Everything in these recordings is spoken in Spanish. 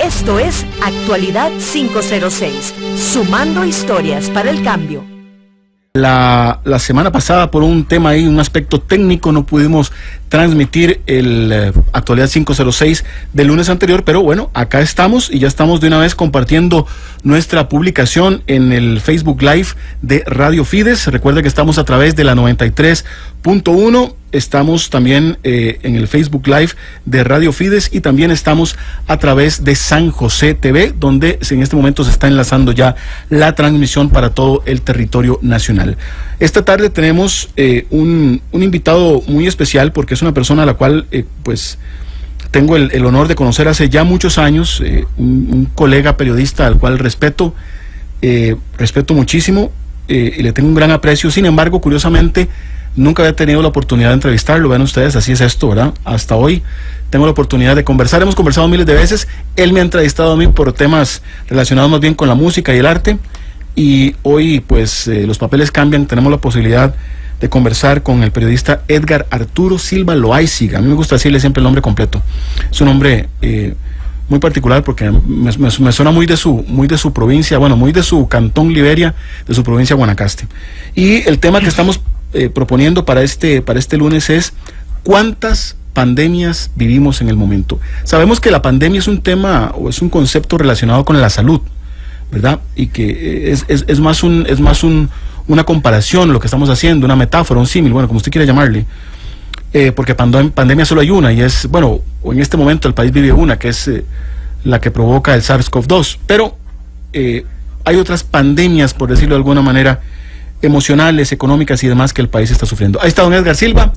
Esto es Actualidad 506, sumando historias para el cambio. La semana pasada, por un tema ahí, un aspecto técnico, no pudimos transmitir el Actualidad 506 del lunes anterior, pero bueno, acá estamos y ya estamos de una vez compartiendo nuestra publicación en el Facebook Live de Radio Fides. Recuerda que estamos a través de la 93.1, estamos también en el Facebook Live de Radio Fides y también estamos a través de San José TV, donde en este momento se está enlazando ya la transmisión para todo el territorio nacional. Esta tarde tenemos un invitado muy especial porque es una persona a la cual pues tengo el honor de conocer hace ya muchos años, un colega periodista al cual respeto muchísimo y le tengo un gran aprecio. Sin embargo, curiosamente, nunca había tenido la oportunidad de entrevistarlo. Vean ustedes, así es esto, ¿verdad? Hasta hoy tengo la oportunidad de conversar. Hemos conversado miles de veces. Él me ha entrevistado a mí por temas relacionados más bien con la música y el arte. Y hoy, pues, los papeles cambian. Tenemos la posibilidad de conversar con el periodista Edgar Arturo Silva Loaiziga. A mí me gusta decirle siempre el nombre completo. Es un nombre muy particular porque me suena muy de su provincia, bueno, muy de su cantón Liberia, de su provincia Guanacaste. Y el tema que estamos proponiendo para este lunes es: ¿cuántas pandemias vivimos en el momento? Sabemos que la pandemia es un tema o es un concepto relacionado con la salud, ¿verdad? Y que es más una comparación lo que estamos haciendo, una metáfora, un símil, bueno, como usted quiera llamarle, porque pandemia solo hay una y es, bueno, o en este momento el país vive una, que es la que provoca el SARS-CoV-2, pero hay otras pandemias, por decirlo de alguna manera, emocionales, económicas y demás que el país está sufriendo. Ahí está don Edgar Silva.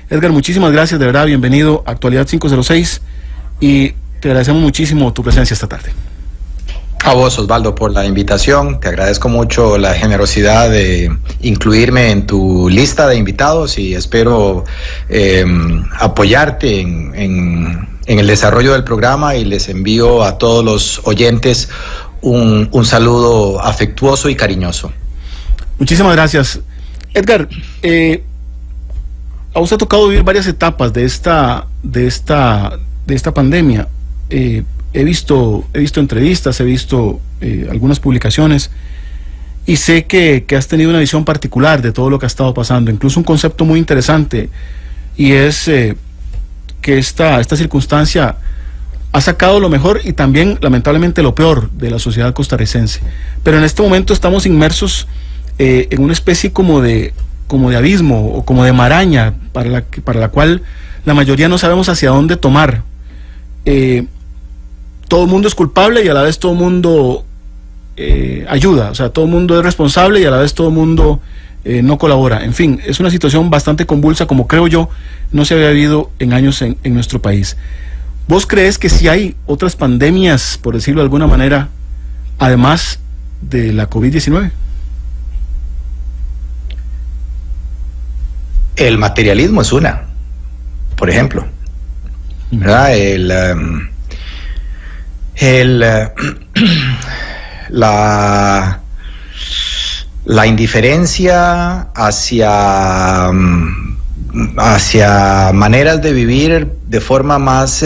Edgar, muchísimas gracias, de verdad, bienvenido a Actualidad 506 y te agradecemos muchísimo tu presencia esta tarde. A vos, Osvaldo, por la invitación. Te agradezco mucho la generosidad de incluirme en tu lista de invitados y espero apoyarte en el desarrollo del programa, y les envío a todos los oyentes un saludo afectuoso y cariñoso. Muchísimas gracias. Edgar, a usted ha tocado vivir varias etapas de esta pandemia. He visto entrevistas, he visto algunas publicaciones y sé que has tenido una visión particular de todo lo que ha estado pasando, incluso un concepto muy interesante, y es que esta circunstancia ha sacado lo mejor y también lamentablemente lo peor de la sociedad costarricense. Pero en este momento estamos inmersos en una especie como de abismo o como de maraña para la cual la mayoría no sabemos hacia dónde tomar. Todo el mundo es culpable y a la vez todo el mundo ayuda, o sea, todo el mundo es responsable y a la vez todo el mundo no colabora. En fin, es una situación bastante convulsa, como creo yo no se había vivido en años en nuestro país. ¿Vos crees que si hay otras pandemias, por decirlo de alguna manera, además de la COVID-19? El materialismo es una, por ejemplo, ¿verdad? La indiferencia hacia maneras de vivir de forma más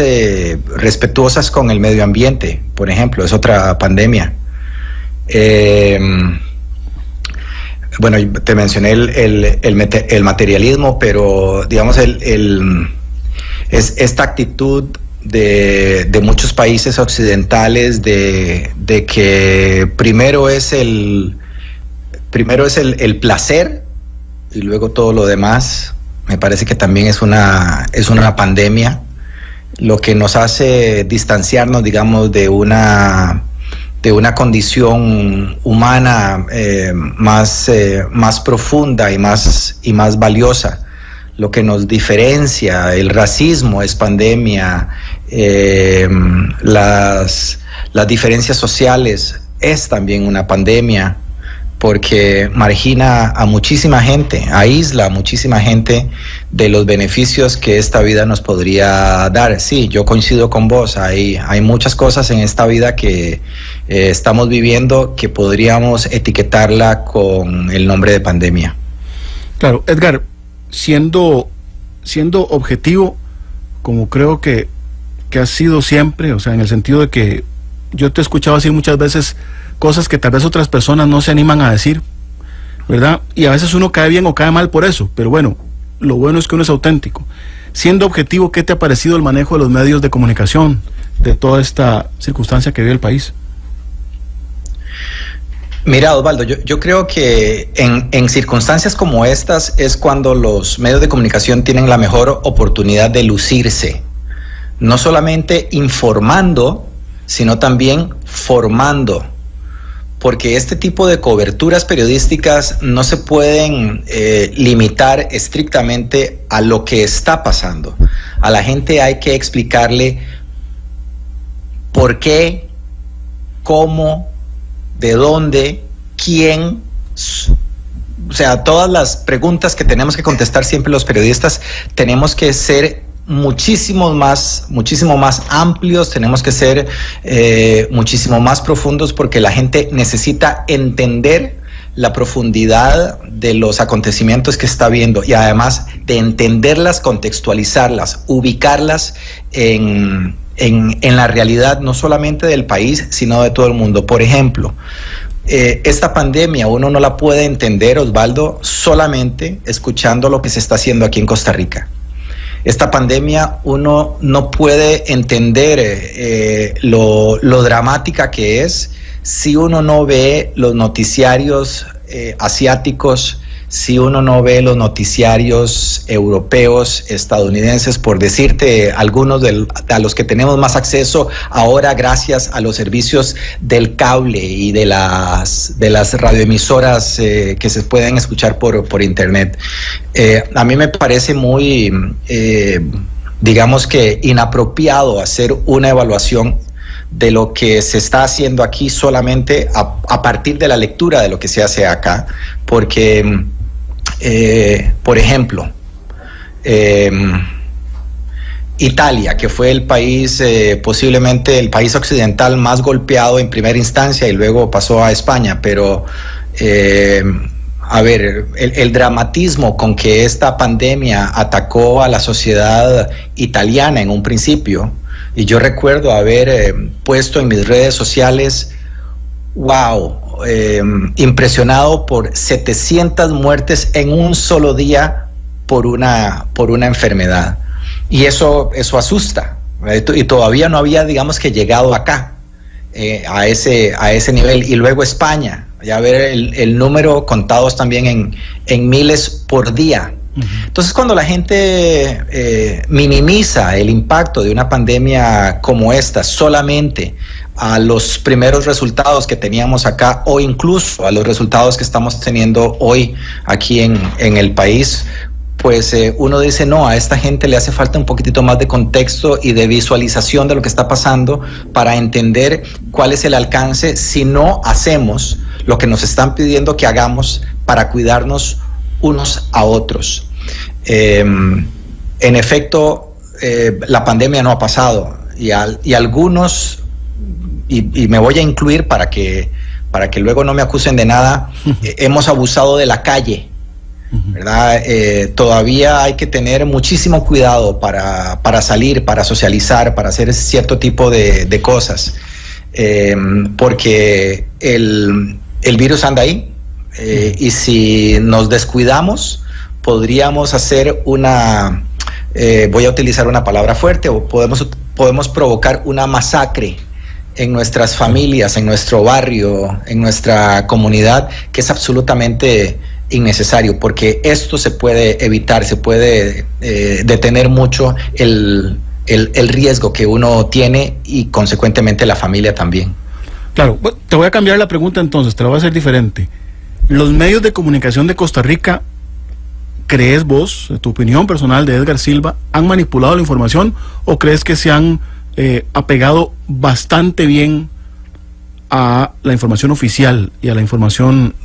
respetuosas con el medio ambiente, por ejemplo, es otra pandemia. Bueno, te mencioné el materialismo, pero digamos es esta actitud de muchos países occidentales de que primero es el placer y luego todo lo demás. Me parece que también es una pandemia, lo que nos hace distanciarnos, digamos, de una condición humana más profunda y más valiosa. Lo que nos diferencia, el racismo es pandemia, las diferencias sociales es también una pandemia, porque margina a muchísima gente, aísla a muchísima gente de los beneficios que esta vida nos podría dar. Sí, yo coincido con vos, hay muchas cosas en esta vida que estamos viviendo que podríamos etiquetarla con el nombre de pandemia. Claro, Edgar, siendo objetivo, como creo que ha sido siempre, o sea, en el sentido de que yo te he escuchado decir muchas veces cosas que tal vez otras personas no se animan a decir, ¿verdad? Y a veces uno cae bien o cae mal por eso, pero bueno, lo bueno es que uno es auténtico. Siendo objetivo, ¿qué te ha parecido el manejo de los medios de comunicación de toda esta circunstancia que vive el país? Mira, Osvaldo, yo creo que en circunstancias como estas es cuando los medios de comunicación tienen la mejor oportunidad de lucirse, no solamente informando, sino también formando, porque este tipo de coberturas periodísticas no se pueden limitar estrictamente a lo que está pasando. A la gente hay que explicarle por qué, cómo, de dónde, quién, o sea, todas las preguntas que tenemos que contestar siempre los periodistas, tenemos que ser muchísimo más amplios, tenemos que ser muchísimo más profundos, porque la gente necesita entender la profundidad de los acontecimientos que está viendo y además de entenderlas, contextualizarlas, ubicarlas en la realidad no solamente del país, sino de todo el mundo. Por ejemplo, esta pandemia uno no la puede entender, Osvaldo, solamente escuchando lo que se está haciendo aquí en Costa Rica. Esta pandemia uno no puede entender lo dramática que es si uno no ve los noticiarios asiáticos, si uno no ve los noticiarios europeos, estadounidenses, por decirte algunos a los que tenemos más acceso ahora gracias a los servicios del cable y de las radioemisoras que se pueden escuchar por internet. A mí me parece muy, digamos que inapropiado hacer una evaluación de lo que se está haciendo aquí solamente a partir de la lectura de lo que se hace acá, porque por ejemplo, Italia, que fue el país, posiblemente el país occidental más golpeado en primera instancia y luego pasó a España, pero a ver, el dramatismo con que esta pandemia atacó a la sociedad italiana en un principio, y yo recuerdo haber puesto en mis redes sociales, wow, impresionado por 700 muertes en un solo día por una enfermedad. Y eso asusta, y todavía no había, digamos, que llegado acá, a ese nivel. Y luego España, ya ver el número contados también en miles por día. Entonces, cuando la gente minimiza el impacto de una pandemia como esta solamente a los primeros resultados que teníamos acá, o incluso a los resultados que estamos teniendo hoy aquí en el país, pues uno dice, no, a esta gente le hace falta un poquitito más de contexto y de visualización de lo que está pasando para entender cuál es el alcance si no hacemos lo que nos están pidiendo que hagamos para cuidarnos unos a otros. En efecto, la pandemia no ha pasado y algunos, y me voy a incluir para que luego no me acusen de nada, hemos abusado de la calle, ¿verdad? Todavía hay que tener muchísimo cuidado para salir, para socializar, para hacer cierto tipo de cosas, porque el virus anda ahí, y si nos descuidamos podríamos hacer voy a utilizar una palabra fuerte, o podemos provocar una masacre en nuestras familias, en nuestro barrio, en nuestra comunidad, que es absolutamente innecesario, porque esto se puede evitar, se puede detener mucho el riesgo que uno tiene y consecuentemente la familia también. Claro, te voy a cambiar la pregunta entonces, te la voy a hacer diferente. ¿Los medios de comunicación de Costa Rica, crees vos, tu opinión personal de Edgar Silva, han manipulado la información o crees que se han apegado bastante bien a la información oficial y a la información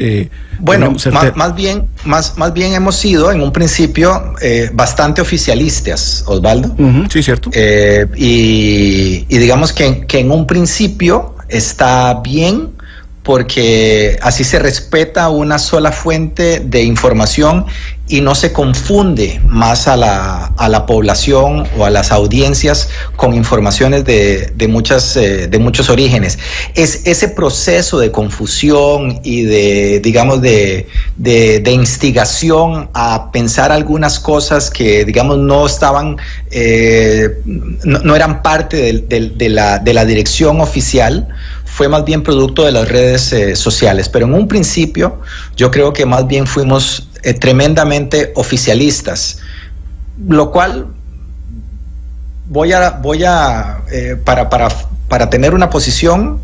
bueno, más bien hemos sido en un principio bastante oficialistas, Osvaldo? Sí, cierto. Y digamos que en un principio está bien, porque así se respeta una sola fuente de información y no se confunde más a la población o a las audiencias con informaciones de muchos orígenes. Es ese proceso de confusión y de instigación a pensar algunas cosas que, digamos, no estaban, no eran parte de la dirección oficial, fue más bien producto de las redes sociales. Pero en un principio yo creo que más bien fuimos tremendamente oficialistas, lo cual para tener una posición,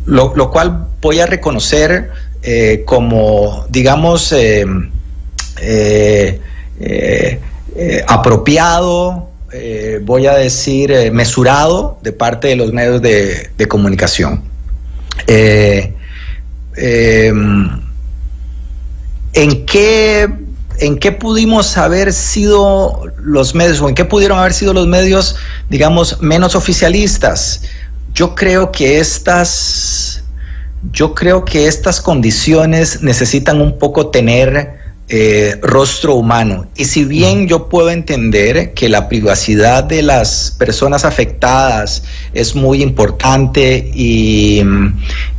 lo cual voy a reconocer como, digamos, apropiado, voy a decir mesurado de parte de los medios de comunicación. ¿En qué pudimos haber sido los medios, o en qué pudieron haber sido los medios, digamos, menos oficialistas? Yo creo que estas condiciones necesitan un poco tener rostro humano. Y si bien yo puedo entender que la privacidad de las personas afectadas es muy importante y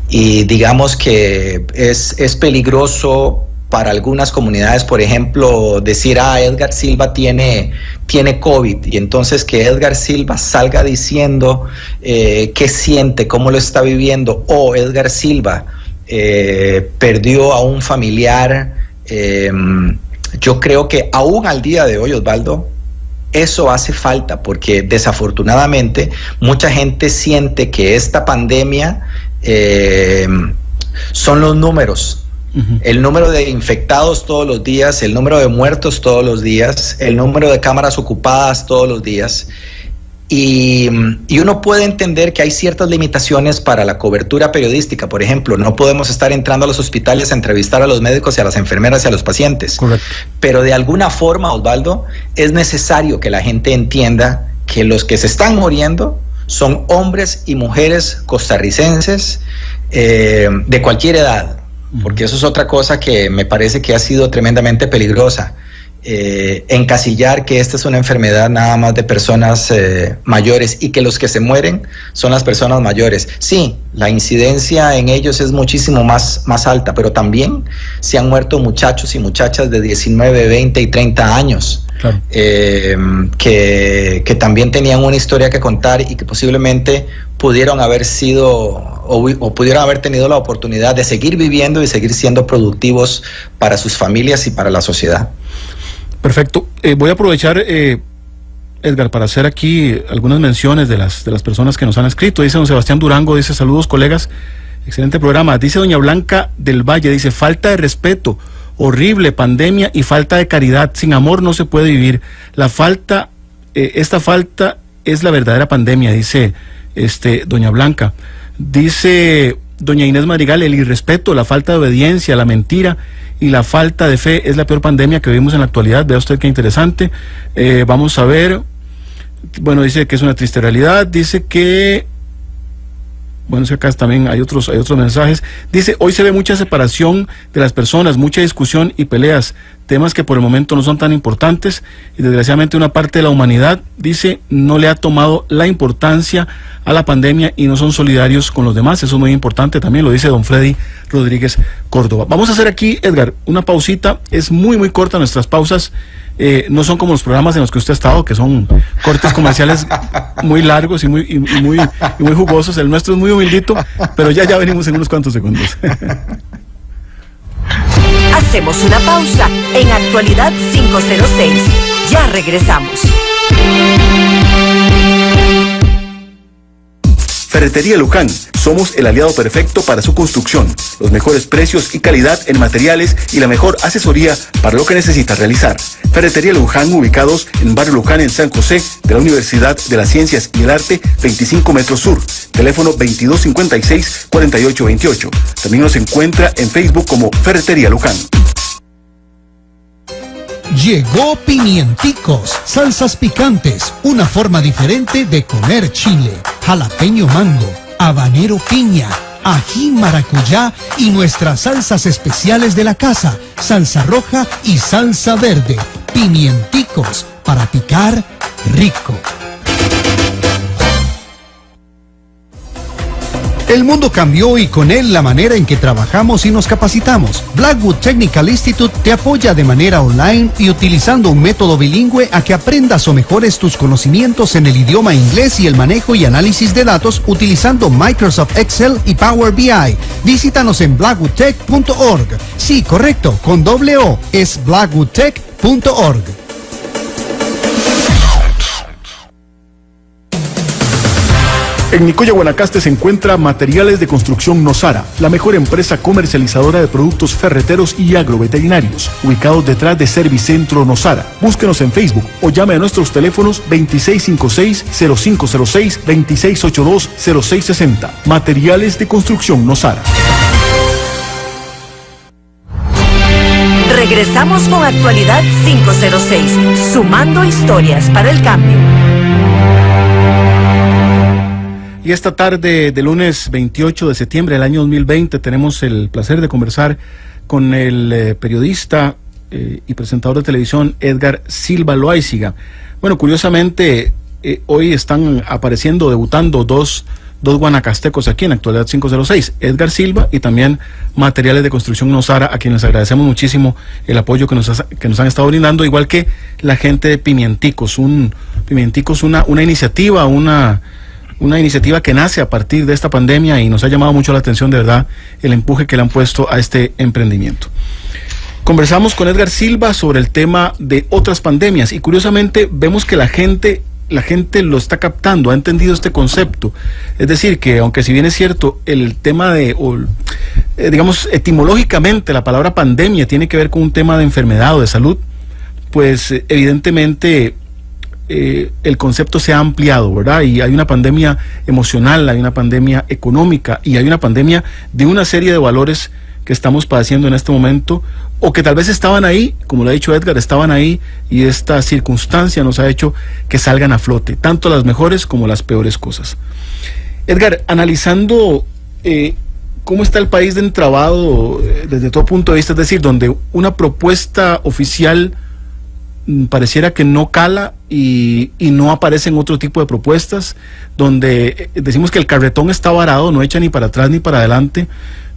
digamos que es peligroso para algunas comunidades, por ejemplo, decir, Edgar Silva tiene COVID, y entonces que Edgar Silva salga diciendo qué siente, cómo lo está viviendo, o Edgar Silva perdió a un familiar. Yo creo que aún al día de hoy, Osvaldo, eso hace falta, porque desafortunadamente mucha gente siente que esta pandemia son los números. El número de infectados todos los días, el número de muertos todos los días, el número de cámaras ocupadas todos los días. Y uno puede entender que hay ciertas limitaciones para la cobertura periodística. Por ejemplo, no podemos estar entrando a los hospitales a entrevistar a los médicos y a las enfermeras y a los pacientes. Correcto. Pero de alguna forma, Osvaldo, es necesario que la gente entienda que los que se están muriendo son hombres y mujeres costarricenses de cualquier edad. Porque eso es otra cosa que me parece que ha sido tremendamente peligrosa. Encasillar que esta es una enfermedad nada más de personas mayores, y que los que se mueren son las personas mayores. Sí, la incidencia en ellos es muchísimo más alta, pero también se han muerto muchachos y muchachas de 19, 20 y 30 años. Claro. Que también tenían una historia que contar y que posiblemente pudieron haber sido o pudieron haber tenido la oportunidad de seguir viviendo y seguir siendo productivos para sus familias y para la sociedad. Perfecto. Voy a aprovechar, Edgar, para hacer aquí algunas menciones de las personas que nos han escrito. Dice don Sebastián Durango, dice: saludos, colegas, excelente programa. Dice doña Blanca del Valle, dice: falta de respeto, horrible pandemia y falta de caridad. Sin amor no se puede vivir. Esta falta es la verdadera pandemia, dice doña Blanca. Dice doña Inés Madrigal: el irrespeto, la falta de obediencia, la mentira y la falta de fe es la peor pandemia que vivimos en la actualidad. Vea usted qué interesante. Vamos a ver. Bueno, dice que es una triste realidad. Dice que... Bueno, es que acá también hay otros mensajes. Dice: hoy se ve mucha separación de las personas, mucha discusión y peleas, temas que por el momento no son tan importantes, y desgraciadamente una parte de la humanidad, dice, no le ha tomado la importancia a la pandemia y no son solidarios con los demás. Eso es muy importante también, lo dice don Freddy Rodríguez Córdoba. Vamos a hacer aquí, Edgar, una pausita. Es muy muy corta nuestras pausas. No son como los programas en los que usted ha estado, que son cortes comerciales muy largos y muy jugosos. El nuestro es muy humildito, pero ya venimos en unos cuantos segundos. Hacemos una pausa en Actualidad 506. Ya regresamos. Ferretería Luján. Somos el aliado perfecto para su construcción. Los mejores precios y calidad en materiales y la mejor asesoría para lo que necesita realizar. Ferretería Luján, ubicados en Barrio Luján, en San José, de la Universidad de las Ciencias y el Arte, 25 metros sur. Teléfono 2256-4828. También nos encuentra en Facebook como Ferretería Luján. Llegó Pimienticos, salsas picantes, una forma diferente de comer chile. Jalapeño mango, habanero piña, ají maracuyá y nuestras salsas especiales de la casa, salsa roja y salsa verde. Pimienticos, para picar rico. El mundo cambió y con él la manera en que trabajamos y nos capacitamos. Blackwood Technical Institute te apoya de manera online y utilizando un método bilingüe a que aprendas o mejores tus conocimientos en el idioma inglés y el manejo y análisis de datos utilizando Microsoft Excel y Power BI. Visítanos en blackwoodtech.org. Sí, correcto, con doble O, es blackwoodtech.org. En Nicoya, Guanacaste, se encuentra Materiales de Construcción Nosara, la mejor empresa comercializadora de productos ferreteros y agroveterinarios, ubicados detrás de Servicentro Nosara. Búsquenos en Facebook o llame a nuestros teléfonos 2656-0506, 2682-0660. Materiales de Construcción Nosara. Regresamos con Actualidad 506, sumando historias para el cambio. Y esta tarde de lunes 28 de septiembre del año 2020 tenemos el placer de conversar con el periodista y presentador de televisión Edgar Silva Loaiziga. Bueno, curiosamente hoy están apareciendo, debutando dos guanacastecos aquí en Actualidad 506, Edgar Silva y también Materiales de Construcción Nosara, a quienes agradecemos muchísimo el apoyo que nos han estado brindando, igual que la gente de Pimienticos, una iniciativa, una iniciativa que nace a partir de esta pandemia y nos ha llamado mucho la atención, de verdad, el empuje que le han puesto a este emprendimiento. Conversamos con Edgar Silva sobre el tema de otras pandemias y curiosamente vemos que la gente lo está captando, ha entendido este concepto. Es decir, que aunque si bien es cierto el tema digamos, etimológicamente la palabra pandemia tiene que ver con un tema de enfermedad o de salud, pues evidentemente el concepto se ha ampliado, ¿verdad? Y hay una pandemia emocional, hay una pandemia económica y hay una pandemia de una serie de valores que estamos padeciendo en este momento o que tal vez estaban ahí, como lo ha dicho Edgar, estaban ahí y esta circunstancia nos ha hecho que salgan a flote, tanto las mejores como las peores cosas. Edgar, analizando cómo está el país de entrabado desde todo punto de vista, es decir, donde una propuesta oficial pareciera que no cala y no aparecen otro tipo de propuestas, donde decimos que el carretón está varado, no echa ni para atrás ni para adelante,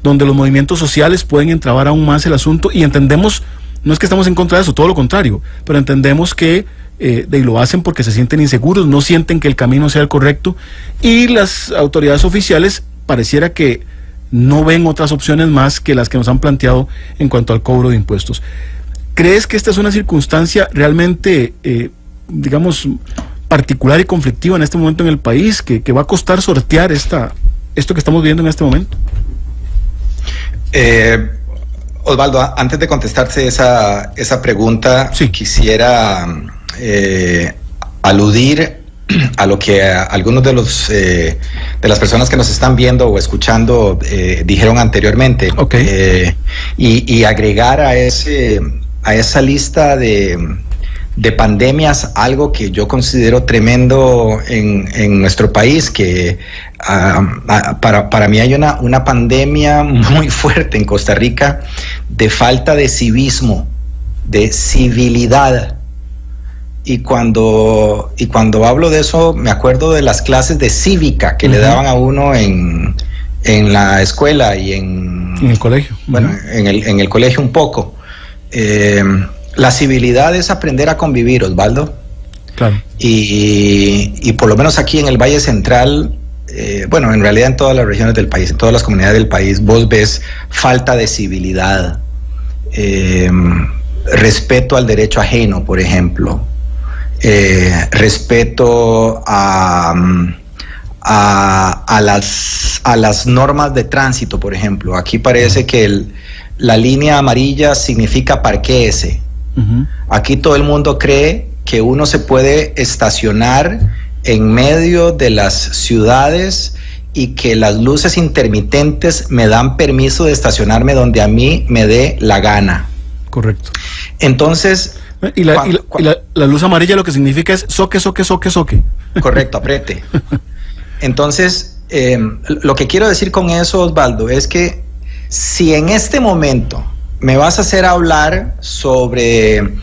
donde los movimientos sociales pueden entrabar aún más el asunto y entendemos, no es que estamos en contra de eso, todo lo contrario, pero entendemos que lo hacen porque se sienten inseguros, no sienten que el camino sea el correcto y las autoridades oficiales pareciera que no ven otras opciones más que las que nos han planteado en cuanto al cobro de impuestos. ¿Crees que esta es una circunstancia realmente, digamos, particular y conflictiva en este momento en el país, que va a costar sortear esto que estamos viviendo en este momento? Osvaldo, antes de contestarte esa pregunta, sí, quisiera aludir a lo que algunos de las personas que nos están viendo o escuchando dijeron anteriormente. Okay. Y agregar a esa lista de pandemias algo que yo considero tremendo en nuestro país, que para mí hay una pandemia muy fuerte en Costa Rica de falta de civismo, de civilidad. Y cuando hablo de eso, me acuerdo de las clases de cívica que le daban a uno en la escuela y en el colegio. Bueno, en el colegio un poco. La civilidad es aprender a convivir, Osvaldo. Claro. Y por lo menos aquí en el Valle Central, bueno, en realidad en todas las regiones del país, en todas las comunidades del país, vos ves falta de civilidad, respeto al derecho ajeno, por ejemplo, respeto a las normas de tránsito, por ejemplo. Aquí parece que la línea amarilla significa parquéese. Uh-huh. Aquí todo el mundo cree que uno se puede estacionar en medio de las ciudades y que las luces intermitentes me dan permiso de estacionarme donde a mí me dé la gana. Correcto. Entonces... Y la luz amarilla lo que significa es soque. Correcto, apriete. Entonces, lo que quiero decir con eso, Osvaldo, es que si en este momento me vas a hacer hablar sobre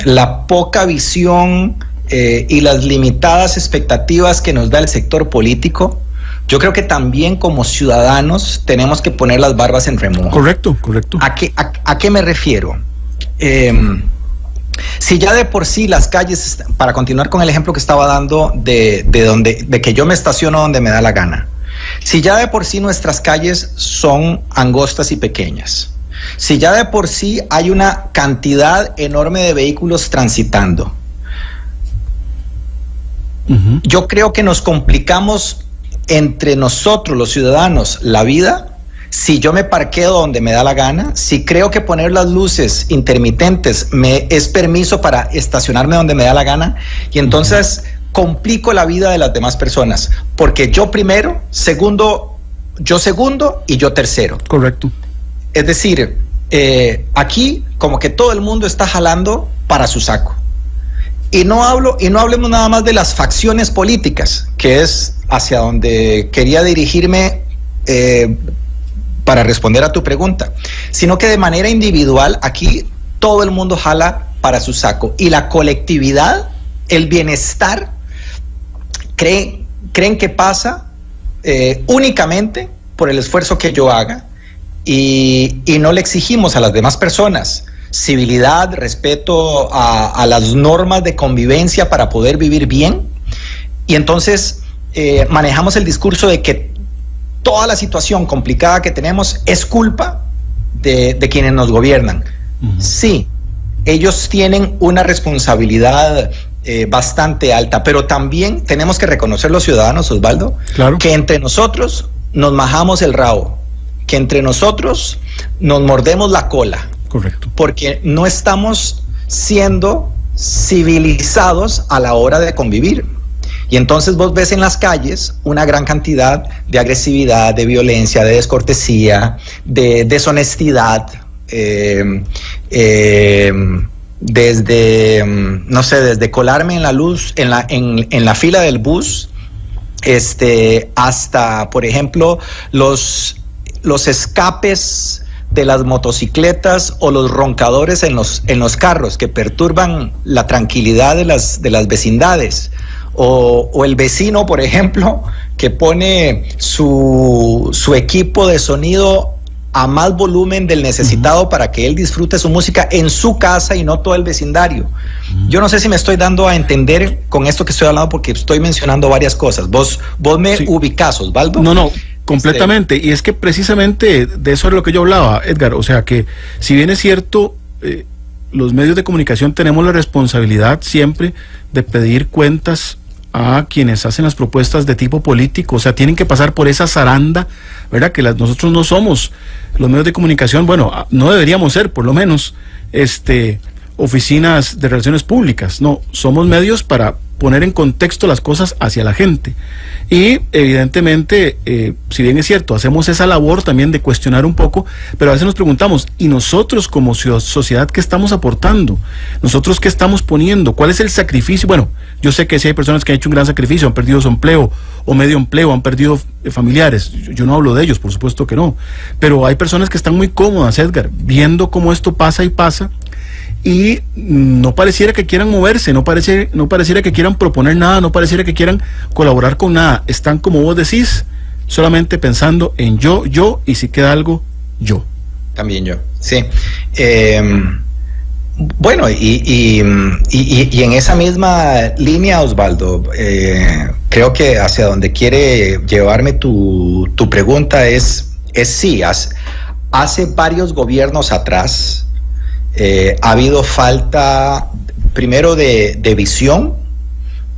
la poca visión y las limitadas expectativas que nos da el sector político, yo creo que también como ciudadanos tenemos que poner las barbas en remojo. Correcto. ¿A qué me refiero? Si ya de por sí las calles, para continuar con el ejemplo que estaba dando de que yo me estaciono donde me da la gana, si ya de por sí nuestras calles son angostas y pequeñas, si ya de por sí hay una cantidad enorme de vehículos transitando, yo creo que nos complicamos entre nosotros los ciudadanos la vida si yo me parqueo donde me da la gana, si creo que poner las luces intermitentes me es permiso para estacionarme donde me da la gana, y entonces complico la vida de las demás personas, porque yo primero, yo segundo y yo tercero. Correcto. Es decir, aquí como que todo el mundo está jalando para su saco. Y no hablemos nada más de las facciones políticas, que es hacia donde quería dirigirme para responder a tu pregunta, sino que de manera individual aquí todo el mundo jala para su saco, y la colectividad, el bienestar, creen que pasa únicamente por el esfuerzo que yo haga, y no le exigimos a las demás personas civilidad, respeto a las normas de convivencia para poder vivir bien, y entonces manejamos el discurso de que toda la situación complicada que tenemos es culpa de quienes nos gobiernan. Sí, ellos tienen una responsabilidad bastante alta, pero también tenemos que reconocer los ciudadanos, Osvaldo, claro, que entre nosotros nos majamos el rabo, que entre nosotros nos mordemos la cola. Correcto. Porque no estamos siendo civilizados a la hora de convivir. Y entonces vos ves en las calles una gran cantidad de agresividad, de violencia, de descortesía, de deshonestidad, desde colarme en la luz, en la fila del bus, hasta, por ejemplo, los escapes de las motocicletas o los roncadores en los carros que perturban la tranquilidad de las vecindades, o el vecino, por ejemplo, que pone su equipo de sonido a más volumen del necesitado para que él disfrute su música en su casa y no todo el vecindario. Yo no sé si me estoy dando a entender con esto que estoy hablando, porque estoy mencionando varias cosas. Vos me ubicás, Osvaldo. No, completamente. Y es que precisamente de eso es lo que yo hablaba, Edgar. O sea que, si bien es cierto, los medios de comunicación tenemos la responsabilidad siempre de pedir cuentas a quienes hacen las propuestas de tipo político. O sea, tienen que pasar por esa zaranda, ¿verdad? Que nosotros no somos los medios de comunicación, bueno, no deberíamos ser, por lo menos, oficinas de relaciones públicas. No, somos medios para poner en contexto las cosas hacia la gente. Y evidentemente, si bien es cierto, hacemos esa labor también de cuestionar un poco, pero a veces nos preguntamos, ¿y nosotros como sociedad qué estamos aportando? ¿Nosotros qué estamos poniendo? ¿Cuál es el sacrificio? Bueno, yo sé que sí hay personas que han hecho un gran sacrificio, han perdido su empleo o medio empleo, han perdido familiares. Yo no hablo de ellos, por supuesto que no. Pero hay personas que están muy cómodas, Edgar, viendo cómo esto pasa y pasa, y no pareciera que quieran moverse, no pareciera que quieran proponer nada, no pareciera que quieran colaborar con nada. Están, como vos decís, solamente pensando en yo, y si queda algo, yo. También yo, sí. Bueno, y en esa misma línea, Osvaldo, creo que hacia donde quiere llevarme tu pregunta es sí, hace varios gobiernos atrás ha habido falta, primero, de visión,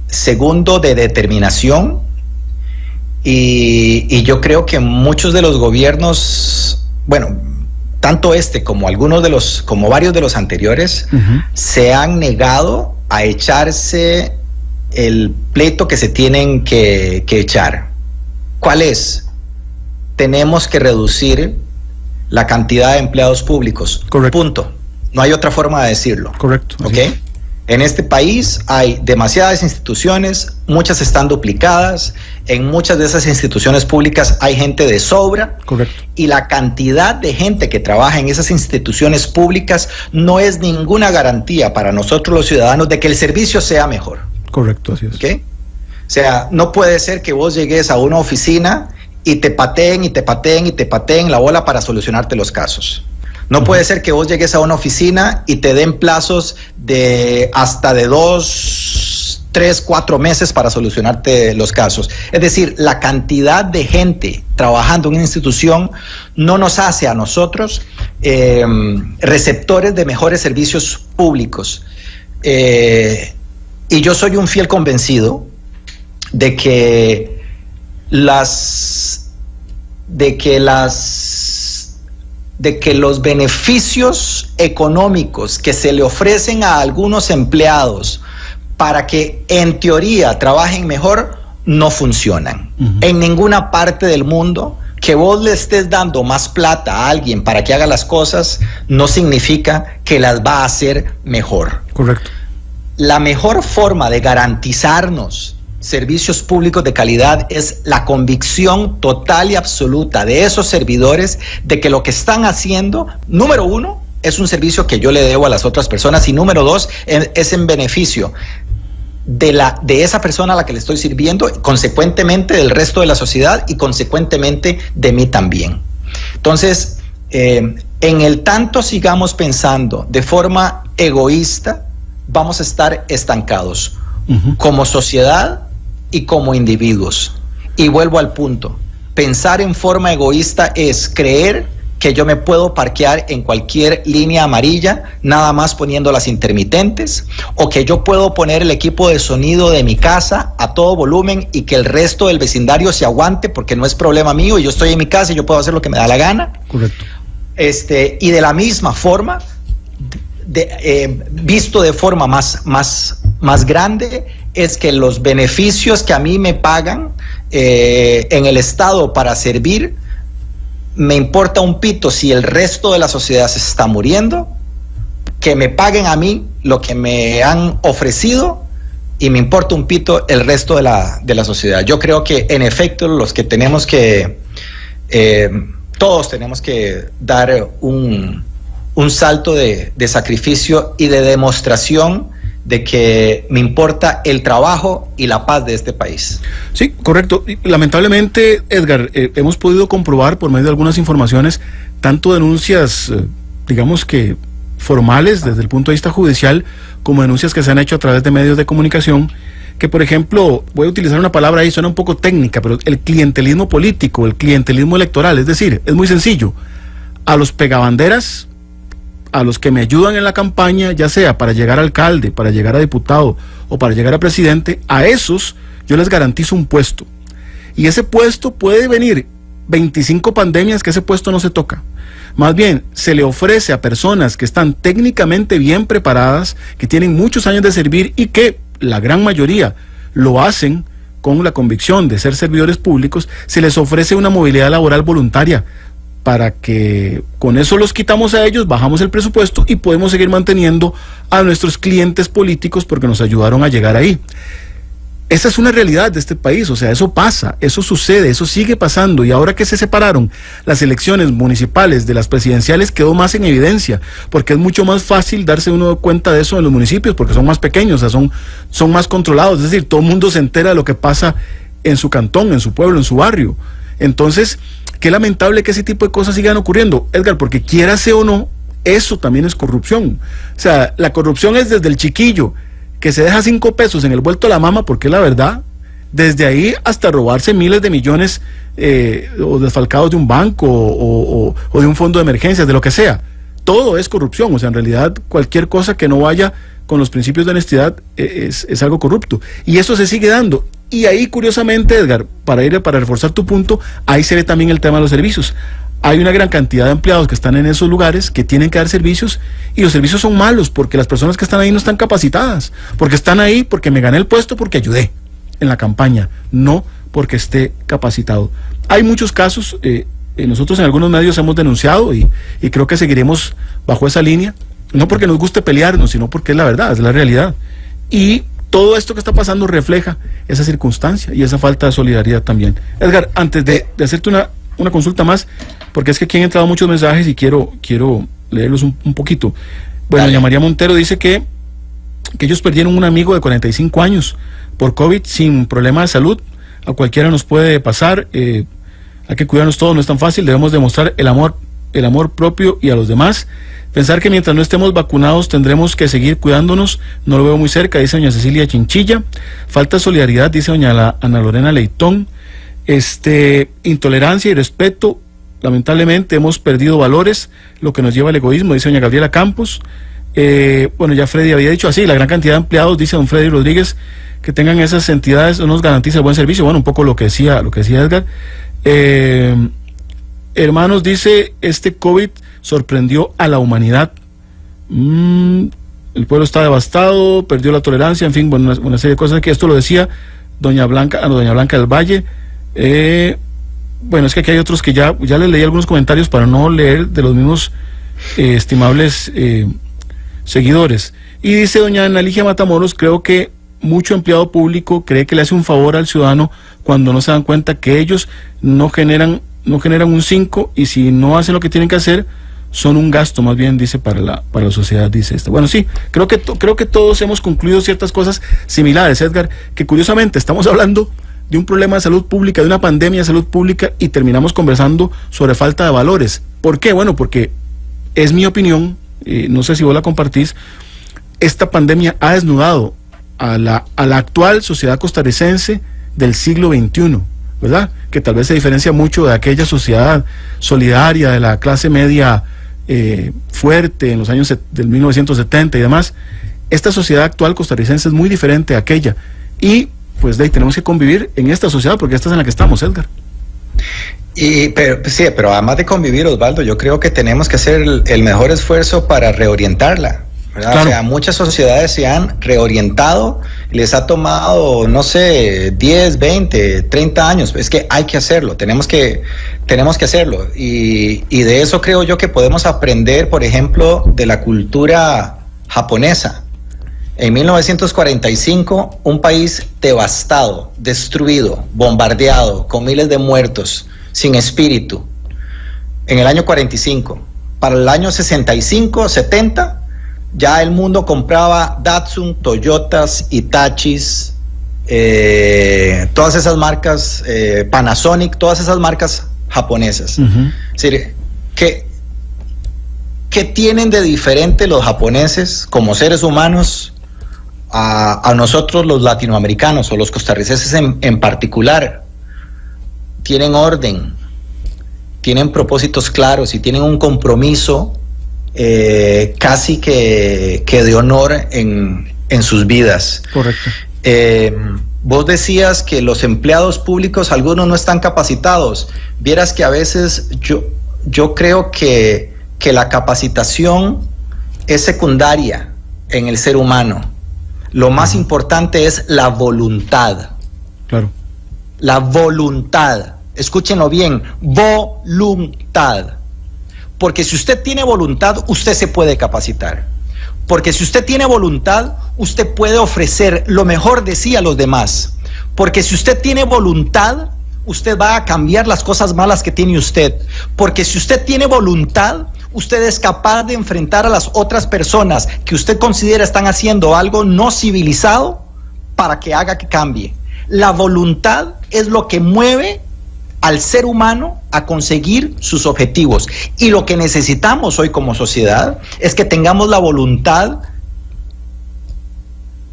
segundo, de determinación, y yo creo que muchos de los gobiernos, bueno, tanto como varios de los anteriores, se han negado a echarse el pleito que se tienen que echar. ¿Cuál es? Tenemos que reducir la cantidad de empleados públicos. Correcto. Punto. No hay otra forma de decirlo. Correcto. ¿Ok? En este país hay demasiadas instituciones, muchas están duplicadas, en muchas de esas instituciones públicas hay gente de sobra. Correcto. Y la cantidad de gente que trabaja en esas instituciones públicas no es ninguna garantía para nosotros los ciudadanos de que el servicio sea mejor. Correcto, así es. ¿Okay? O sea, no puede ser que vos llegues a una oficina y te pateen y te pateen y te pateen la bola para solucionarte los casos. No puede ser que vos llegues a una oficina y te den plazos de hasta de 2, 3, 4 meses para solucionarte los casos. Es decir, la cantidad de gente trabajando en una institución no nos hace a nosotros receptores de mejores servicios públicos. Y yo soy un fiel convencido de que los beneficios económicos que se le ofrecen a algunos empleados para que en teoría trabajen mejor no funcionan. En ninguna parte del mundo que vos le estés dando más plata a alguien para que haga las cosas no significa que las va a hacer mejor. Correcto. La mejor forma de garantizarnos servicios públicos de calidad es la convicción total y absoluta de esos servidores de que lo que están haciendo, número uno, es un servicio que yo le debo a las otras personas, y número dos, es en beneficio de esa persona a la que le estoy sirviendo, consecuentemente del resto de la sociedad y consecuentemente de mí también. Entonces, en el tanto sigamos pensando de forma egoísta, vamos a estar estancados como sociedad y como individuos. Y vuelvo al punto, pensar en forma egoísta es creer que yo me puedo parquear en cualquier línea amarilla nada más poniendo las intermitentes, o que yo puedo poner el equipo de sonido de mi casa a todo volumen y que el resto del vecindario se aguante porque no es problema mío y yo estoy en mi casa y yo puedo hacer lo que me da la gana. Correcto. Y de la misma forma, visto de forma más grande, es que los beneficios que a mí me pagan en el Estado para servir, me importa un pito si el resto de la sociedad se está muriendo, que me paguen a mí lo que me han ofrecido, y me importa un pito el resto de la sociedad. Yo creo que en efecto los que tenemos que, todos tenemos que dar un salto de sacrificio y de demostración de que me importa el trabajo y la paz de este país. Sí, correcto. Lamentablemente, Edgar, hemos podido comprobar por medio de algunas informaciones, tanto denuncias, digamos que formales desde el punto de vista judicial, como denuncias que se han hecho a través de medios de comunicación, que por ejemplo, voy a utilizar una palabra ahí, suena un poco técnica, pero el clientelismo político, el clientelismo electoral, es decir, es muy sencillo, a los pegabanderas, a los que me ayudan en la campaña, ya sea para llegar a alcalde, para llegar a diputado o para llegar a presidente, a esos yo les garantizo un puesto. Y ese puesto puede venir 25 pandemias que ese puesto no se toca. Más bien, se le ofrece a personas que están técnicamente bien preparadas, que tienen muchos años de servir y que la gran mayoría lo hacen con la convicción de ser servidores públicos, se les ofrece una movilidad laboral voluntaria, para que con eso los quitamos a ellos, bajamos el presupuesto y podemos seguir manteniendo a nuestros clientes políticos porque nos ayudaron a llegar ahí. Esa es una realidad de este país, o sea, eso pasa, eso sucede, eso sigue pasando, y ahora que se separaron las elecciones municipales de las presidenciales quedó más en evidencia, porque es mucho más fácil darse uno cuenta de eso en los municipios, porque son más pequeños, o sea, son más controlados, es decir, todo el mundo se entera de lo que pasa en su cantón, en su pueblo, en su barrio. Entonces, qué lamentable que ese tipo de cosas sigan ocurriendo, Edgar, porque quiérase o no, eso también es corrupción. O sea, la corrupción es desde el chiquillo que se deja 5 pesos en el vuelto a la mama, porque es la verdad, desde ahí hasta robarse miles de millones o desfalcados de un banco o de un fondo de emergencias, de lo que sea. Todo es corrupción, o sea, en realidad cualquier cosa que no vaya con los principios de honestidad es algo corrupto. Y eso se sigue dando. Y ahí, curiosamente, Edgar, para reforzar tu punto, ahí se ve también el tema de los servicios. Hay una gran cantidad de empleados que están en esos lugares que tienen que dar servicios, y los servicios son malos porque las personas que están ahí no están capacitadas, porque están ahí porque me gané el puesto porque ayudé en la campaña, no porque esté capacitado. Hay muchos casos, nosotros en algunos medios hemos denunciado y creo que seguiremos bajo esa línea, No porque nos guste pelearnos, sino porque es la verdad, es la realidad. Y todo esto que está pasando refleja esa circunstancia y esa falta de solidaridad también. Edgar, antes de hacerte una consulta más, porque es que aquí han entrado muchos mensajes y quiero leerlos un poquito. Bueno, doña María Montero dice que ellos perdieron un amigo de 45 años por COVID sin problema de salud. A cualquiera nos puede pasar, hay que cuidarnos todos, no es tan fácil, debemos demostrar el amor propio y a los demás. Pensar que mientras no estemos vacunados tendremos que seguir cuidándonos, no lo veo muy cerca, dice doña Cecilia Chinchilla. Falta solidaridad, dice doña Ana Lorena Leitón. Intolerancia y respeto, lamentablemente hemos perdido valores, lo que nos lleva al egoísmo, dice doña Gabriela Campos. Bueno, ya Freddy había dicho así, la gran cantidad de empleados, dice don Freddy Rodríguez, que tengan esas entidades nos garantiza el buen servicio. Bueno, un poco lo que decía Edgar. Hermanos, dice, COVID sorprendió a la humanidad. El pueblo está devastado, perdió la tolerancia, en fin, bueno, una serie de cosas que esto lo decía doña Blanca del Valle. Bueno, es que aquí hay otros que ya les leí algunos comentarios para no leer de los mismos estimables seguidores. Y dice doña Ana Ligia Matamoros, creo que mucho empleado público cree que le hace un favor al ciudadano cuando no se dan cuenta que ellos no generan un 5 y si no hacen lo que tienen que hacer son un gasto, más bien, dice, para la sociedad, dice esto. Bueno, sí, creo que todos hemos concluido ciertas cosas similares, Edgar, que curiosamente estamos hablando de un problema de salud pública, de una pandemia de salud pública y terminamos conversando sobre falta de valores. ¿Por qué? Bueno, porque es mi opinión, no sé si vos la compartís, esta pandemia ha desnudado a la actual sociedad costarricense del siglo XXI, ¿verdad? Que tal vez se diferencia mucho de aquella sociedad solidaria de la clase media fuerte en los años del 1970 y demás. Esta sociedad actual costarricense es muy diferente a aquella y pues de ahí tenemos que convivir en esta sociedad porque esta es en la que estamos, Edgar. Pero además de convivir, Osvaldo, yo creo que tenemos que hacer el mejor esfuerzo para reorientarla, ¿verdad? Claro. O sea, muchas sociedades se han reorientado, les ha tomado, no sé, 10, 20, 30 años. Es que hay que hacerlo, tenemos que hacerlo. Y de eso creo yo que podemos aprender, por ejemplo, de la cultura japonesa. En 1945, un país devastado, destruido, bombardeado, con miles de muertos, sin espíritu. En el año 45. Para el año 65, 70, ya el mundo compraba Datsun, Toyotas, Hitachis, todas esas marcas, Panasonic, todas esas marcas japonesas. Uh-huh. Es decir, ¿qué tienen de diferente los japoneses como seres humanos a nosotros los latinoamericanos o los costarricenses en particular? Tienen orden, tienen propósitos claros y tienen un compromiso casi que de honor en sus vidas. Correcto. Vos decías que los empleados públicos, algunos no están capacitados. Vieras que a veces yo creo que la capacitación es secundaria en el ser humano. Lo más importante es la voluntad. Claro. La voluntad. Escúchenlo bien, voluntad. Porque si usted tiene voluntad, usted se puede capacitar. Porque si usted tiene voluntad, usted puede ofrecer lo mejor de sí a los demás. Porque si usted tiene voluntad, usted va a cambiar las cosas malas que tiene usted. Porque si usted tiene voluntad, usted es capaz de enfrentar a las otras personas que usted considera están haciendo algo no civilizado para que haga que cambie. La voluntad es lo que mueve al ser humano a conseguir sus objetivos. Y lo que necesitamos hoy como sociedad es que tengamos la voluntad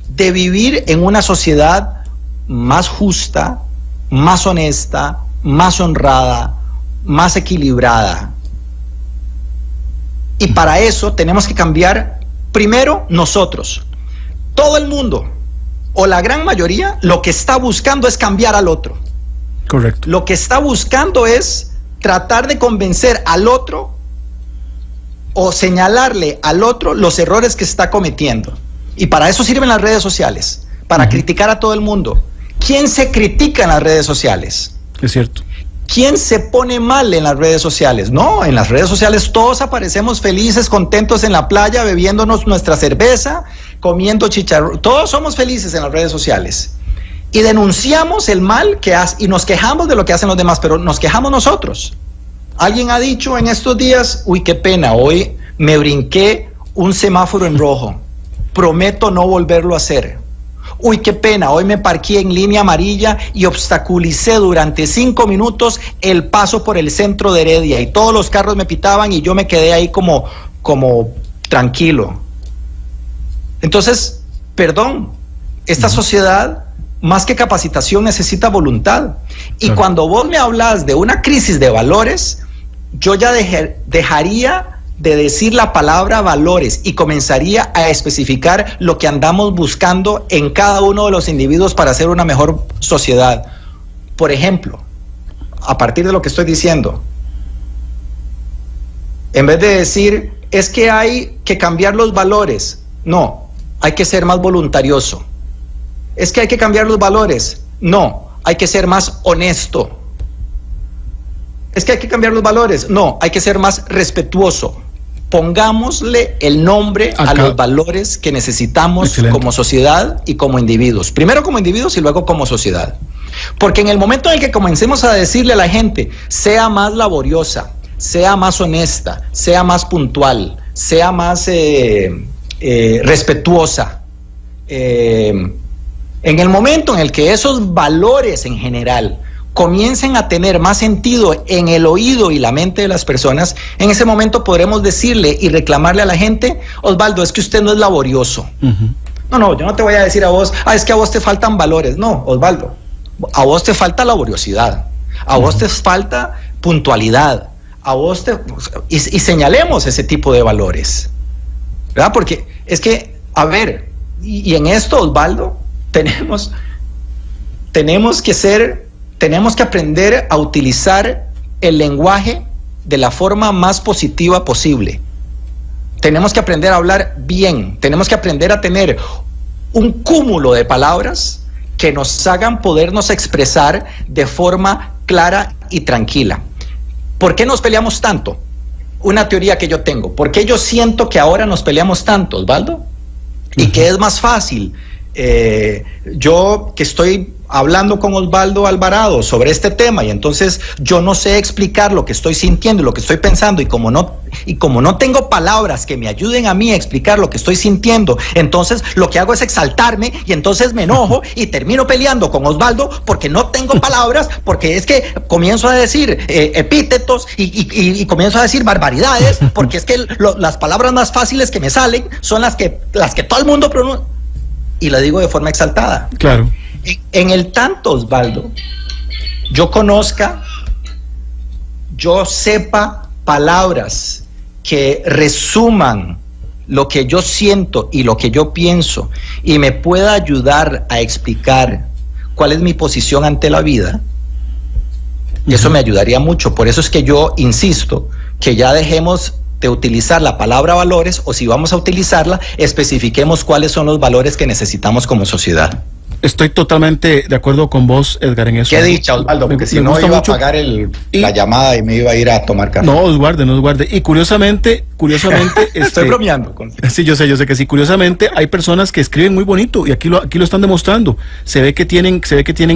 de vivir en una sociedad más justa, más honesta, más honrada, más equilibrada. Y para eso tenemos que cambiar primero nosotros. Todo el mundo, o la gran mayoría, lo que está buscando es cambiar al otro. Correcto. Lo que está buscando es tratar de convencer al otro o señalarle al otro los errores que está cometiendo. Y para eso sirven las redes sociales, para criticar a todo el mundo. ¿Quién se critica en las redes sociales? Es cierto. ¿Quién se pone mal en las redes sociales? No, en las redes sociales todos aparecemos felices, contentos en la playa, bebiéndonos nuestra cerveza, comiendo chicharrón. Todos somos felices en las redes sociales. Y denunciamos el mal que hace y nos quejamos de lo que hacen los demás, pero nos quejamos nosotros. Alguien ha dicho en estos días, uy, qué pena, hoy me brinqué un semáforo en rojo. Prometo no volverlo a hacer. Uy, qué pena, hoy me parqué en línea amarilla y obstaculicé durante 5 minutos el paso por el centro de Heredia y todos los carros me pitaban y yo me quedé ahí como tranquilo. Entonces, perdón, esta sociedad, más que capacitación, necesita voluntad. Y cuando vos me hablas de una crisis de valores, yo ya dejaría de decir la palabra valores y comenzaría a especificar lo que andamos buscando en cada uno de los individuos para hacer una mejor sociedad. Por ejemplo, a partir de lo que estoy diciendo, en vez de decir, es que hay que cambiar los valores, no, hay que ser más voluntarioso. Es que hay que cambiar los valores, no, hay que ser más honesto. Es que hay que cambiar los valores, no, hay que ser más respetuoso. Pongámosle el nombre a los valores que necesitamos como sociedad y como individuos. Primero como individuos y luego como sociedad. Porque en el momento en el que comencemos a decirle a la gente, sea más laboriosa, sea más honesta, sea más puntual, sea más respetuosa, en el momento en el que esos valores en general comiencen a tener más sentido en el oído y la mente de las personas, en ese momento podremos decirle y reclamarle a la gente, Osvaldo, es que usted no es laborioso. No, yo no te voy a decir a vos, es que a vos te faltan valores. No, Osvaldo, a vos te falta laboriosidad, a vos te falta puntualidad, a vos y señalemos ese tipo de valores, ¿verdad? Porque es que, a ver, y en esto, Osvaldo, tenemos que aprender a utilizar el lenguaje de la forma más positiva posible. Tenemos que aprender a hablar bien, tenemos que aprender a tener un cúmulo de palabras que nos hagan podernos expresar de forma clara y tranquila. ¿Por qué nos peleamos tanto? Una teoría que yo tengo. ¿Por qué yo siento que ahora nos peleamos tanto, Osvaldo? Y que es más fácil. Yo que estoy hablando con Osvaldo Alvarado sobre este tema y entonces yo no sé explicar lo que estoy sintiendo y lo que estoy pensando y como no tengo palabras que me ayuden a mí a explicar lo que estoy sintiendo, entonces lo que hago es exaltarme y entonces me enojo y termino peleando con Osvaldo porque no tengo palabras, porque es que comienzo a decir epítetos y comienzo a decir barbaridades porque es que las palabras más fáciles que me salen son las que todo el mundo pronuncia y la digo de forma exaltada. Claro. En el tanto, Osvaldo, yo conozca, yo sepa palabras que resuman lo que yo siento y lo que yo pienso y me pueda ayudar a explicar cuál es mi posición ante la vida, eso me ayudaría mucho. Por eso es que yo insisto que ya dejemos de utilizar la palabra valores, o si vamos a utilizarla, especifiquemos cuáles son los valores que necesitamos como sociedad. Estoy totalmente de acuerdo con vos, Edgar, en eso. Qué dicha, Osvaldo, porque si no iba mucho a pagar la llamada y me iba a ir a tomar café. No os guarde. Y curiosamente estoy bromeando. Sí, yo sé que sí. Curiosamente hay personas que escriben muy bonito y aquí lo están demostrando. Se ve que tienen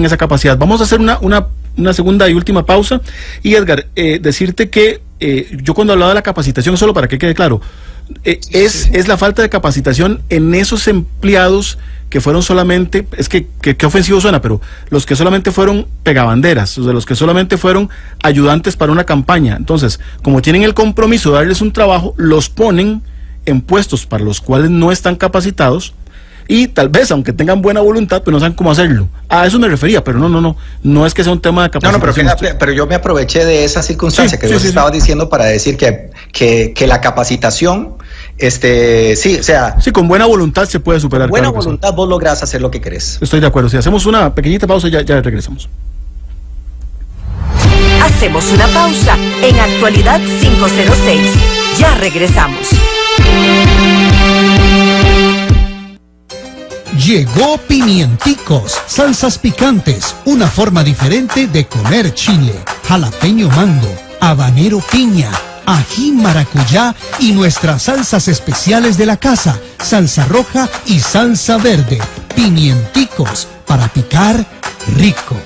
esa capacidad. Vamos a hacer una segunda y última pausa. Y Edgar, decirte que yo cuando hablaba de la capacitación, solo para que quede claro, es la falta de capacitación en esos empleados que fueron solamente, es que ofensivo suena, pero los que solamente fueron pegabanderas, o sea, los que solamente fueron ayudantes para una campaña. Entonces, como tienen el compromiso de darles un trabajo, los ponen en puestos para los cuales no están capacitados y tal vez, aunque tengan buena voluntad, pues no saben cómo hacerlo. A eso me refería, pero no es que sea un tema de capacitación. Pero yo me aproveché de esa circunstancia que vos estabas diciendo para decir que la capacitación, sí, con buena voluntad se puede superar. Buena voluntad, vos lográs hacer lo que querés. Estoy de acuerdo. Si hacemos una pequeñita pausa, ya regresamos. Hacemos una pausa en Actualidad 506. Ya regresamos. Llegó Pimienticos, salsas picantes, una forma diferente de comer chile, jalapeño mango, habanero piña, ají maracuyá y nuestras salsas especiales de la casa, salsa roja y salsa verde. Pimienticos, para picar rico.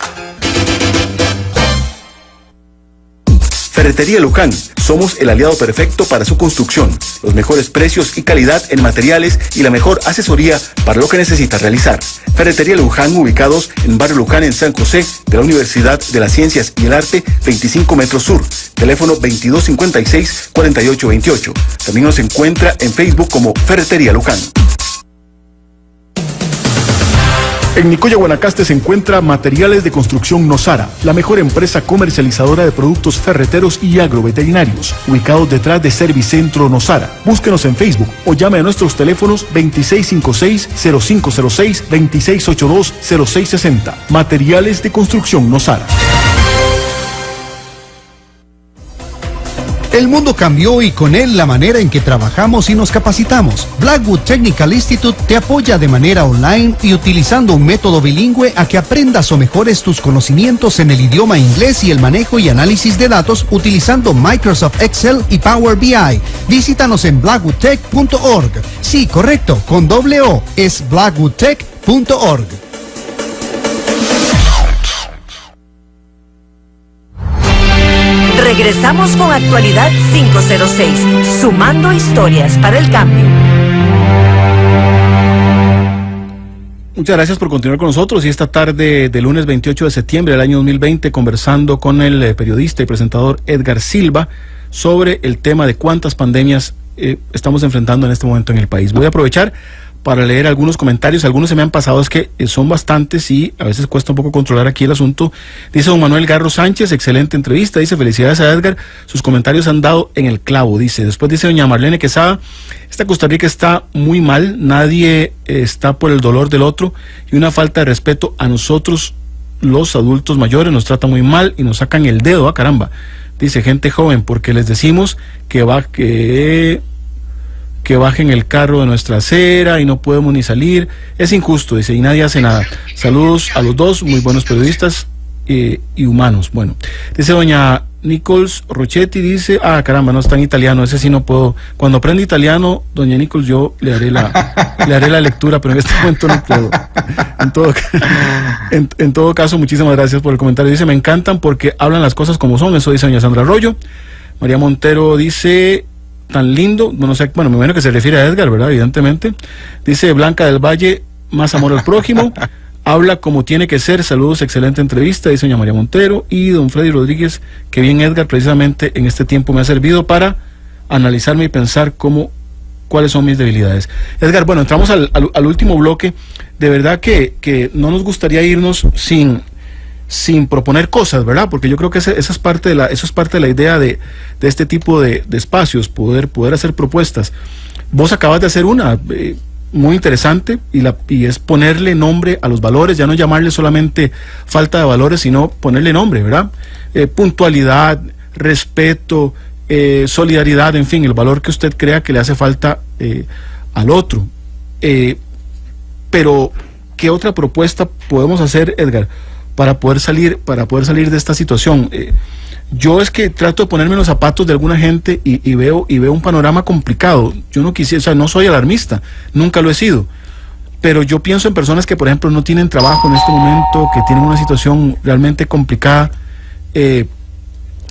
Ferretería Luján. Somos el aliado perfecto para su construcción. Los mejores precios y calidad en materiales y la mejor asesoría para lo que necesita realizar. Ferretería Luján, ubicados en Barrio Luján, en San José, de la Universidad de las Ciencias y el Arte, 25 metros sur. Teléfono 2256-4828. También nos encuentra en Facebook como Ferretería Luján. En Nicoya, Guanacaste, se encuentra Materiales de Construcción Nosara, la mejor empresa comercializadora de productos ferreteros y agroveterinarios, ubicados detrás de Servicentro Nosara. Búsquenos en Facebook o llame a nuestros teléfonos 2656-0506, 2682-0660. Materiales de Construcción Nosara. El mundo cambió y con él la manera en que trabajamos y nos capacitamos. Blackwood Technical Institute te apoya de manera online y utilizando un método bilingüe a que aprendas o mejores tus conocimientos en el idioma inglés y el manejo y análisis de datos utilizando Microsoft Excel y Power BI. Visítanos en blackwoodtech.org. Sí, correcto, con doble O, es blackwoodtech.org. Regresamos con Actualidad 506, sumando historias para el cambio. Muchas gracias por continuar con nosotros y esta tarde de lunes 28 de septiembre del año 2020 conversando con el periodista y presentador Edgar Silva sobre el tema de cuántas pandemias estamos enfrentando en este momento en el país. Voy a aprovechar para leer algunos comentarios. Algunos se me han pasado, es que son bastantes y a veces cuesta un poco controlar aquí el asunto. Dice don Manuel Garro Sánchez, excelente entrevista. Dice, felicidades a Edgar, sus comentarios han dado en el clavo. Dice, después dice doña Marlene Quesada, esta Costa Rica está muy mal, nadie está por el dolor del otro y una falta de respeto a nosotros los adultos mayores, nos tratan muy mal y nos sacan el dedo, caramba. Dice, gente joven, porque les decimos que bajen el carro de nuestra acera y no podemos ni salir, es injusto, dice, y nadie hace nada. Saludos a los dos, muy buenos periodistas y humanos. Bueno, dice doña Nichols Rochetti, dice, caramba, no está en italiano, ese sí no puedo. Cuando aprenda italiano, doña Nichols, yo le haré la lectura, pero en este momento no puedo. En todo caso, muchísimas gracias por el comentario. Dice, me encantan porque hablan las cosas como son, eso dice doña Sandra Arroyo. María Montero dice, tan lindo, no sé, bueno, me imagino que se refiere a Edgar, ¿verdad? Evidentemente. Dice Blanca del Valle, más amor al prójimo, habla como tiene que ser, saludos, excelente entrevista, dice doña María Montero. Y don Freddy Rodríguez, que bien Edgar, precisamente en este tiempo me ha servido para analizarme y pensar cuáles son mis debilidades. Edgar, bueno, entramos al último bloque. De verdad que no nos gustaría irnos sin proponer cosas, ¿verdad? Porque yo creo que eso es parte de la idea de este tipo de espacios, poder hacer propuestas. Vos acabas de hacer una muy interesante y es ponerle nombre a los valores, ya no llamarle solamente falta de valores, sino ponerle nombre, ¿verdad? Puntualidad, respeto, solidaridad, en fin, el valor que usted crea que le hace falta al otro. Pero, ¿qué otra propuesta podemos hacer, Edgar, para poder salir de esta situación? Yo es que trato de ponerme en los zapatos de alguna gente y veo un panorama complicado. Yo no quisiera, o sea, no soy alarmista, nunca lo he sido, pero yo pienso en personas que, por ejemplo, no tienen trabajo en este momento, que tienen una situación realmente complicada.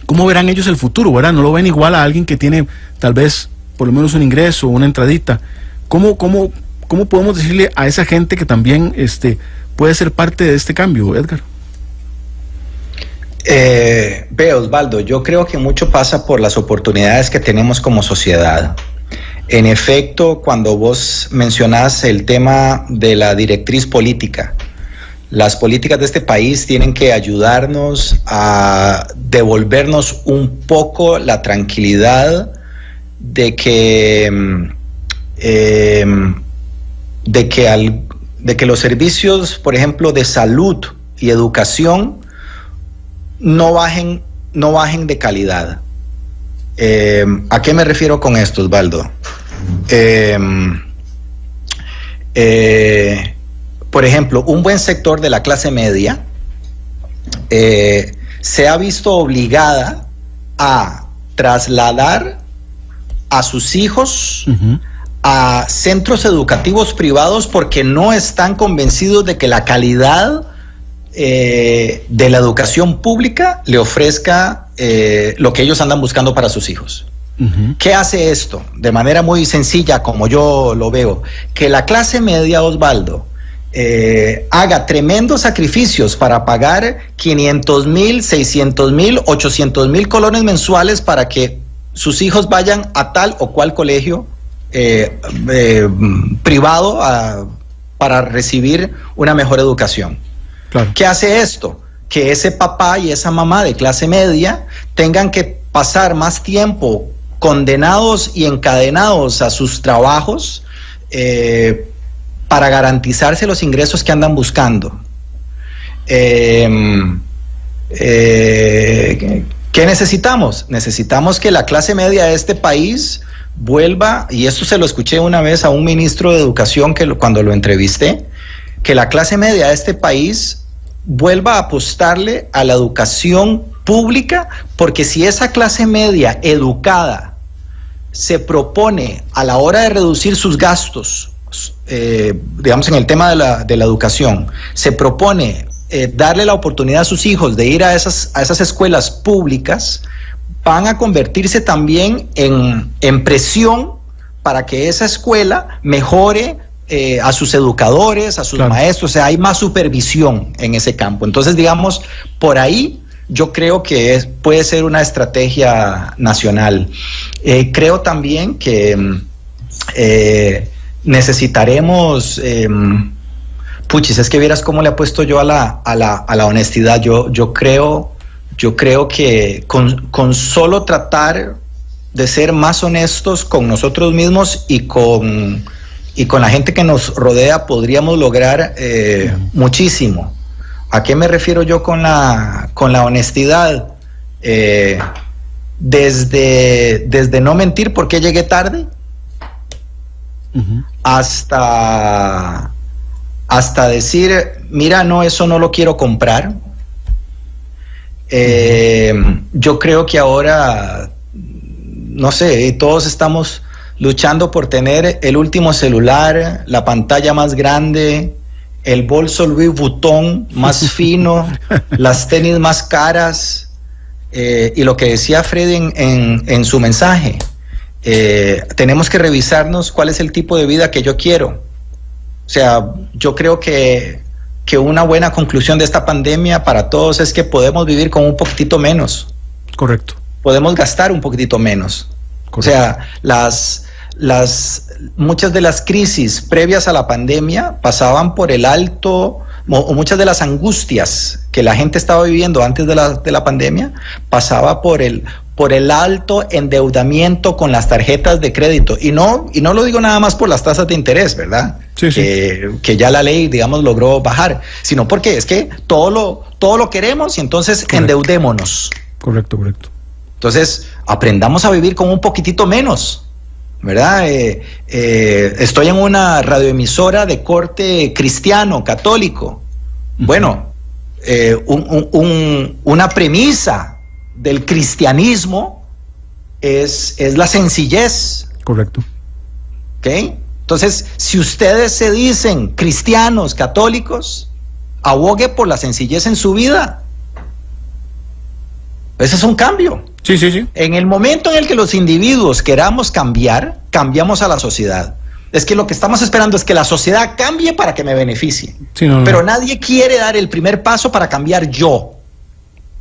¿Cómo verán ellos el futuro, verdad? No lo ven igual a alguien que tiene tal vez por lo menos un ingreso, una entradita. ¿Cómo podemos decirle a esa gente que también puede ser parte de este cambio, Edgar? Ve, Osvaldo, yo creo que mucho pasa por las oportunidades que tenemos como sociedad. En efecto, cuando vos mencionás el tema de la directriz política, las políticas de este país tienen que ayudarnos a devolvernos un poco la tranquilidad de que los servicios, por ejemplo, de salud y educación no bajen de calidad. ¿A qué me refiero con esto, Osvaldo? por ejemplo, un buen sector de la clase media se ha visto obligada a trasladar a sus hijos a centros educativos privados porque no están convencidos de que la calidad de la educación pública le ofrezca lo que ellos andan buscando para sus hijos. ¿Qué hace esto? De manera muy sencilla, como yo lo veo, que la clase media, Osvaldo, haga tremendos sacrificios para pagar 500,000, 600,000, 800,000 colones mensuales para que sus hijos vayan a tal o cual colegio privado para recibir una mejor educación. Claro. ¿Qué hace esto? Que ese papá y esa mamá de clase media tengan que pasar más tiempo condenados y encadenados a sus trabajos para garantizarse los ingresos que andan buscando. ¿Qué necesitamos? Necesitamos que la clase media de este país vuelva, y esto se lo escuché una vez a un ministro de Educación cuando lo entrevisté, que la clase media de este país vuelva a apostarle a la educación pública, porque si esa clase media educada se propone a la hora de reducir sus gastos, digamos en el tema de la educación, se propone darle la oportunidad a sus hijos de ir a esas escuelas públicas, van a convertirse también en presión para que esa escuela mejore a sus educadores, a sus maestros, o sea, hay más supervisión en ese campo. Entonces, digamos, por ahí yo creo que puede ser una estrategia nacional. Creo también que necesitaremos, puchis, es que vieras cómo le apuesto yo a la honestidad. Yo creo que con solo tratar de ser más honestos con nosotros mismos y con la gente que nos rodea podríamos lograr muchísimo. ¿A qué me refiero yo con la honestidad? Desde no mentir por qué llegué tarde, hasta decir, mira, no, eso no lo quiero comprar. Yo creo que ahora, no sé, todos estamos luchando por tener el último celular, la pantalla más grande, el bolso Louis Vuitton más fino, las tenis más caras, y lo que decía Freddy en su mensaje, tenemos que revisarnos cuál es el tipo de vida que yo quiero. O sea, yo creo que una buena conclusión de esta pandemia para todos es que podemos vivir con un poquitito menos. Correcto. Podemos gastar un poquitito menos. Correcto. O sea, muchas de las crisis previas a la pandemia pasaban por el alto, o muchas de las angustias que la gente estaba viviendo antes de la pandemia pasaba por el alto endeudamiento con las tarjetas de crédito, y no lo digo nada más por las tasas de interés, ¿verdad? Sí. Que ya la ley, digamos, logró bajar, sino porque es que todo lo queremos y entonces endeudémonos. Correcto. Entonces, aprendamos a vivir con un poquitito menos, ¿verdad? Estoy en una radioemisora de corte cristiano, católico. Bueno, una premisa del cristianismo es la sencillez. Correcto. ¿Ok? Entonces, si ustedes se dicen cristianos, católicos, abogue por la sencillez en su vida. Ese es un cambio. Sí. En el momento en el que los individuos queramos cambiar, cambiamos a la sociedad. Es que lo que estamos esperando es que la sociedad cambie para que me beneficie. Sí, no. Pero nadie quiere dar el primer paso para cambiar yo.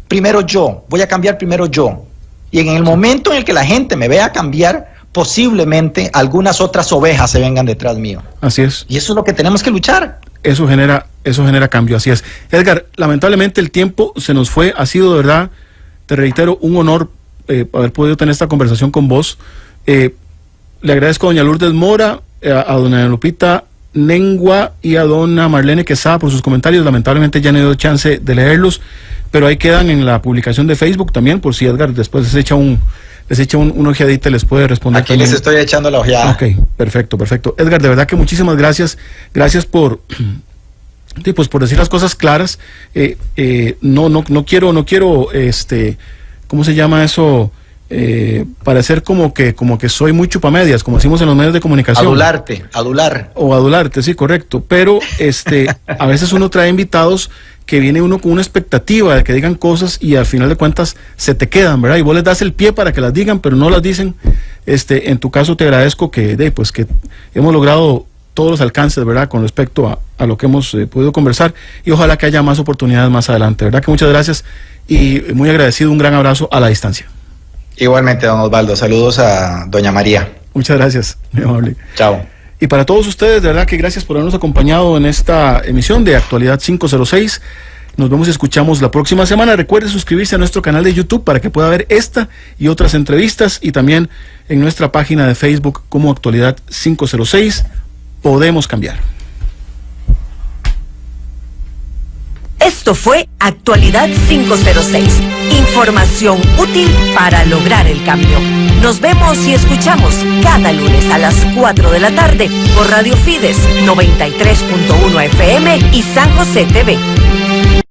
Primero yo, voy a cambiar primero yo. Y en el momento en el que la gente me vea cambiar, posiblemente algunas otras ovejas se vengan detrás mío. Así es. Y eso es lo que tenemos que luchar. Eso genera cambio, así es. Edgar, lamentablemente el tiempo se nos fue, ha sido de verdad, te reitero, un honor haber podido tener esta conversación con vos. Le agradezco a doña Lourdes Mora, a doña Lupita Nengua y a dona Marlene Quesada por sus comentarios. Lamentablemente ya no he dado chance de leerlos, pero ahí quedan en la publicación de Facebook también, por si Edgar después les echa una ojeadita y les puede responder. Aquí también les estoy echando la ojeada. Ok, perfecto. Edgar, de verdad que muchísimas gracias. Gracias por Sí, pues por decir las cosas claras, no quiero, ¿cómo se llama eso? Parecer como que soy muy chupamedias, como decimos en los medios de comunicación. Adular. O adularte, sí, correcto. Pero a veces uno trae invitados que viene uno con una expectativa de que digan cosas y al final de cuentas se te quedan, ¿verdad? Y vos les das el pie para que las digan, pero no las dicen. En tu caso te agradezco que hemos logrado todos los alcances, ¿verdad? Con respecto a lo que hemos podido conversar, y ojalá que haya más oportunidades más adelante, ¿verdad? Que muchas gracias y muy agradecido, un gran abrazo a la distancia. Igualmente, don Osvaldo, saludos a doña María. Muchas gracias, muy amable. Chao. Y para todos ustedes, de verdad que gracias por habernos acompañado en esta emisión de Actualidad 506. Nos vemos y escuchamos la próxima semana. Recuerde suscribirse a nuestro canal de YouTube para que pueda ver esta y otras entrevistas, y también en nuestra página de Facebook como Actualidad 506. Podemos cambiar. Esto fue Actualidad 506. Información útil para lograr el cambio. Nos vemos y escuchamos cada lunes a las 4 de la tarde por Radio Fides 93.1 FM y San José TV.